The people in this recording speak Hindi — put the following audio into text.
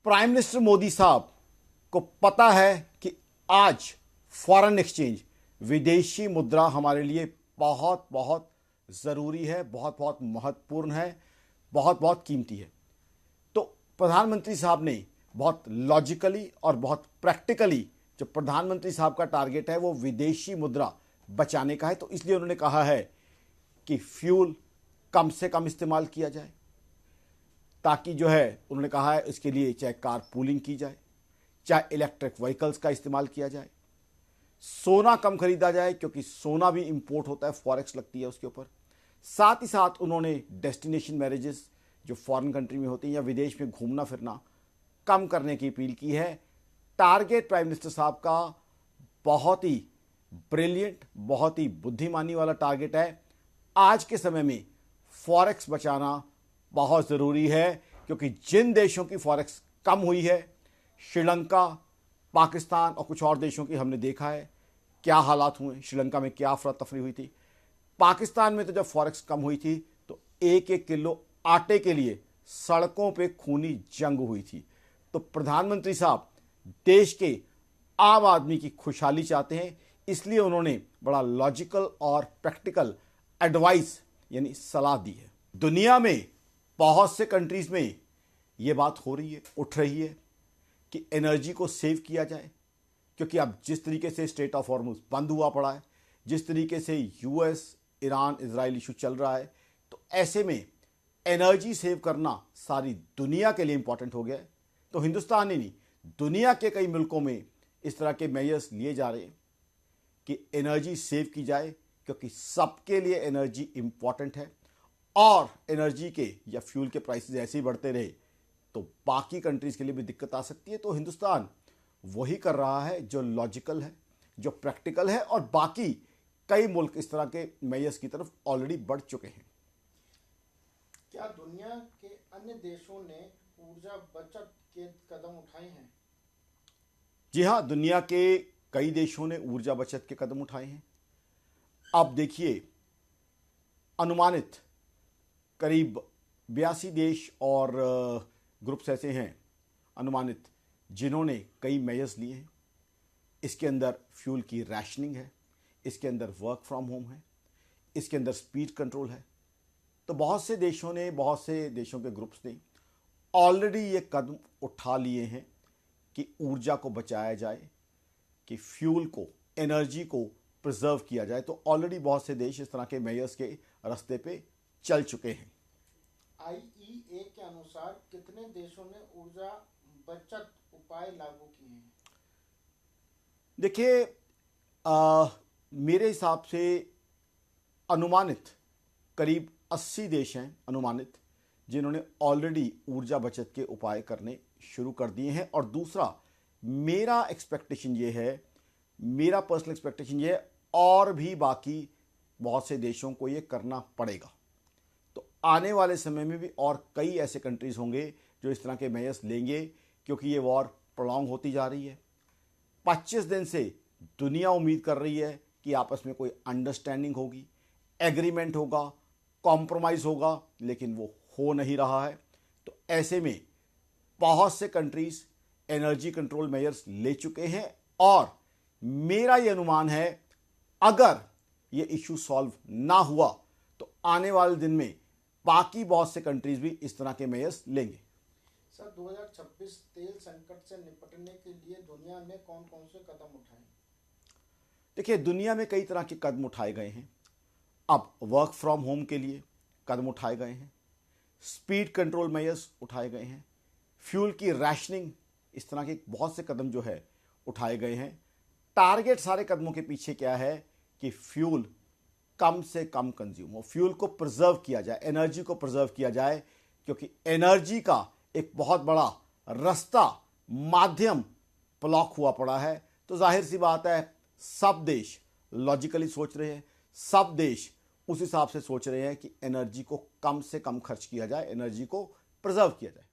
प्राइम मिनिस्टर मोदी साहब को पता है कि आज फॉरेन एक्सचेंज, विदेशी मुद्रा हमारे लिए बहुत बहुत ज़रूरी है, बहुत बहुत महत्वपूर्ण है, बहुत बहुत कीमती है। तो प्रधानमंत्री साहब ने बहुत लॉजिकली और बहुत प्रैक्टिकली, जो प्रधानमंत्री साहब का टारगेट है वो विदेशी मुद्रा बचाने का है, तो इसलिए उन्होंने कहा है कि फ्यूल कम से कम इस्तेमाल किया जाए, ताकि जो है उन्होंने कहा है इसके लिए चाहे कार पूलिंग की जाए, चाहे इलेक्ट्रिक व्हीकल्स का इस्तेमाल किया जाए, सोना कम खरीदा जाए क्योंकि सोना भी इंपोर्ट होता है, फॉरेक्स लगती है उसके ऊपर। साथ ही साथ उन्होंने डेस्टिनेशन मैरिजेस जो फॉरेन कंट्री में होती हैं या विदेश में घूमना फिरना कम करने की अपील की है। टारगेट प्राइम मिनिस्टर साहब का बहुत ही ब्रिलियंट, बहुत ही बुद्धिमानी वाला टारगेट है। आज के समय में फॉरेक्स बचाना बहुत ज़रूरी है, क्योंकि जिन देशों की फॉरेक्स कम हुई है, श्रीलंका, पाकिस्तान और कुछ और देशों की हमने देखा है क्या हालात हुए। श्रीलंका में क्या अफरा तफरी हुई थी। पाकिस्तान में तो जब फॉरेक्स कम हुई थी तो एक एक किलो आटे के लिए सड़कों पे खूनी जंग हुई थी। तो प्रधानमंत्री साहब देश के आम आदमी की खुशहाली चाहते हैं, इसलिए उन्होंने बड़ा लॉजिकल और प्रैक्टिकल एडवाइस यानी सलाह दी है। दुनिया में बहुत से कंट्रीज में ये बात हो रही है, उठ रही है कि एनर्जी को सेव किया जाए, क्योंकि अब जिस तरीके से स्टेट ऑफ हॉर्मुज बंद हुआ पड़ा है, जिस तरीके से यूएस ईरान इजराइल इशू चल रहा है, तो ऐसे में एनर्जी सेव करना सारी दुनिया के लिए इंपॉर्टेंट हो गया है। तो हिंदुस्तान ही नहीं, दुनिया के कई मुल्कों में इस तरह के मेजर्स लिए जा रहे हैं कि एनर्जी सेव की जाए, क्योंकि सबके लिए एनर्जी इंपॉर्टेंट है। और एनर्जी के या फ्यूल के प्राइसेस ऐसे ही बढ़ते रहे तो बाकी कंट्रीज के लिए भी दिक्कत आ सकती है। तो हिंदुस्तान वही कर रहा है जो लॉजिकल है, जो प्रैक्टिकल है, और बाकी कई मुल्क इस तरह के मेजर्स की तरफ ऑलरेडी बढ़ चुके हैं। क्या दुनिया के अन्य देशों ने ऊर्जा बचत के कदम उठाए हैं? जी हाँ, दुनिया के कई देशों ने ऊर्जा बचत के कदम उठाए हैं। अब देखिए, अनुमानित करीब 82 देश और ग्रुप्स ऐसे हैं अनुमानित जिन्होंने कई मेजर्स लिए हैं। इसके अंदर फ्यूल की रैशनिंग है, इसके अंदर वर्क फ्रॉम होम है, इसके अंदर स्पीड कंट्रोल है। तो बहुत से देशों ने, बहुत से देशों के ग्रुप्स ने ऑलरेडी ये कदम उठा लिए हैं कि ऊर्जा को बचाया जाए, कि फ्यूल को, एनर्जी को प्रिजर्व किया जाए। तो ऑलरेडी बहुत से देश इस तरह के मेजर्स के रास्ते पे चल चुके हैं। आईईए के अनुसार कितने देशों ने ऊर्जा बचत उपाय लागू किए हैं? देखिए, मेरे हिसाब से अनुमानित करीब 80 देश हैं अनुमानित, जिन्होंने ऑलरेडी ऊर्जा बचत के उपाय करने शुरू कर दिए हैं। और दूसरा, मेरा एक्सपेक्टेशन ये है, मेरा पर्सनल एक्सपेक्टेशन ये है, और भी बाकी बहुत से देशों को ये करना पड़ेगा। तो आने वाले समय में भी और कई ऐसे कंट्रीज होंगे जो इस तरह के मेजर्स लेंगे, क्योंकि ये वॉर प्रोलॉन्ग होती जा रही है। 25 दिन से दुनिया उम्मीद कर रही है कि आपस में कोई अंडरस्टैंडिंग होगी, एग्रीमेंट होगा, कॉम्प्रोमाइज़ होगा, लेकिन वो हो नहीं रहा है। तो ऐसे में बहुत से कंट्रीज एनर्जी कंट्रोल मेजर्स ले चुके हैं, और मेरा ये अनुमान है अगर ये इशू सॉल्व ना हुआ तो आने वाले दिन में बाकी बहुत से कंट्रीज भी इस तरह के मेजर्स लेंगे। सर, 2026 तेल संकट से निपटने के लिए दुनिया ने कौन कौन से कदम उठाए? देखिए, दुनिया में कई तरह के कदम उठाए गए हैं। अब वर्क फ्रॉम होम के लिए कदम उठाए गए हैं, स्पीड कंट्रोल मेजर्स उठाए गए हैं, फ्यूल की रैशनिंग, इस तरह के बहुत से कदम जो है उठाए गए हैं। टारगेट सारे कदमों के पीछे क्या है कि फ्यूल कम से कम कंज्यूम हो, फ्यूल को प्रिजर्व किया जाए, एनर्जी को प्रिजर्व किया जाए, क्योंकि एनर्जी का एक बहुत बड़ा रास्ता, माध्यम ब्लॉक हुआ पड़ा है। तो जाहिर सी बात है, सब देश लॉजिकली सोच रहे हैं, सब देश उस हिसाब से सोच रहे हैं कि एनर्जी को कम से कम खर्च किया जाए, एनर्जी को प्रिजर्व किया जाए।